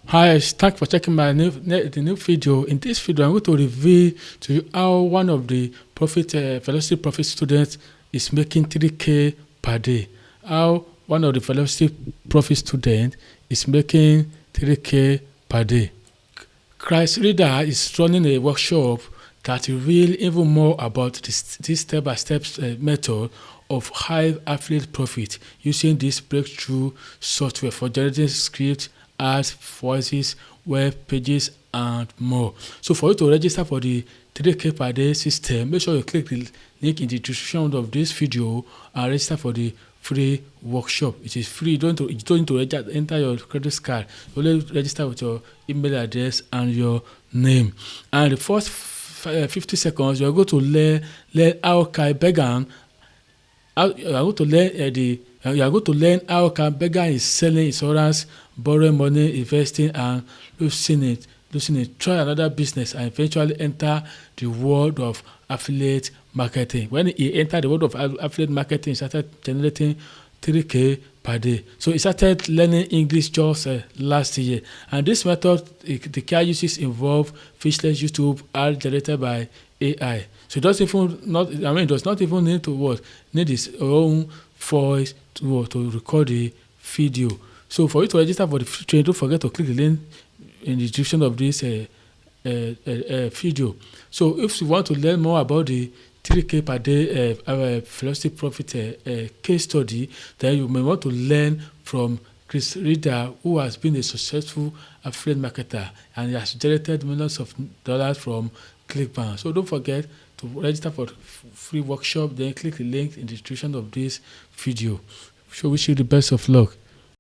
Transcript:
Hi, thanks for checking my the new video. In this video, I'm going to reveal to you how one of the Velocity Profit students is making 3K per day. How one of the Velocity Profit students is making 3K per day. Christ Reader is running a workshop that reveals even more about this step-by-step method of high affiliate profit using this breakthrough software for generating scripts, ads, voices, web pages, and more. So for you to register for the 3K per day system, make sure you click the link in the description of this video and register for the free workshop. It is free. You don't need to enter your credit card. You only register with your email address and your name. And the first 50 seconds, you are going to learn how Kai Began. You are going to learn how Kai Began is selling insurance, borrowing money, investing, and losing it. Try another business and eventually enter the world of affiliate marketing. When he entered the world of affiliate marketing, he started generating 3K per day. So he started learning English just last year. And this method, the key uses involve faceless YouTube art generated by AI. So it does not even need to need his own voice to record the video. So for you to register for the training, don't forget to click the link in the description of this video. So if you want to learn more about the 3K per day Velocity Profit case study, then you may want to learn from Chris Reader, who has been a successful affiliate marketer and has generated millions of dollars from ClickBank. So don't forget to register for the free workshop, then click the link in the description of this video. So wish you the best of luck.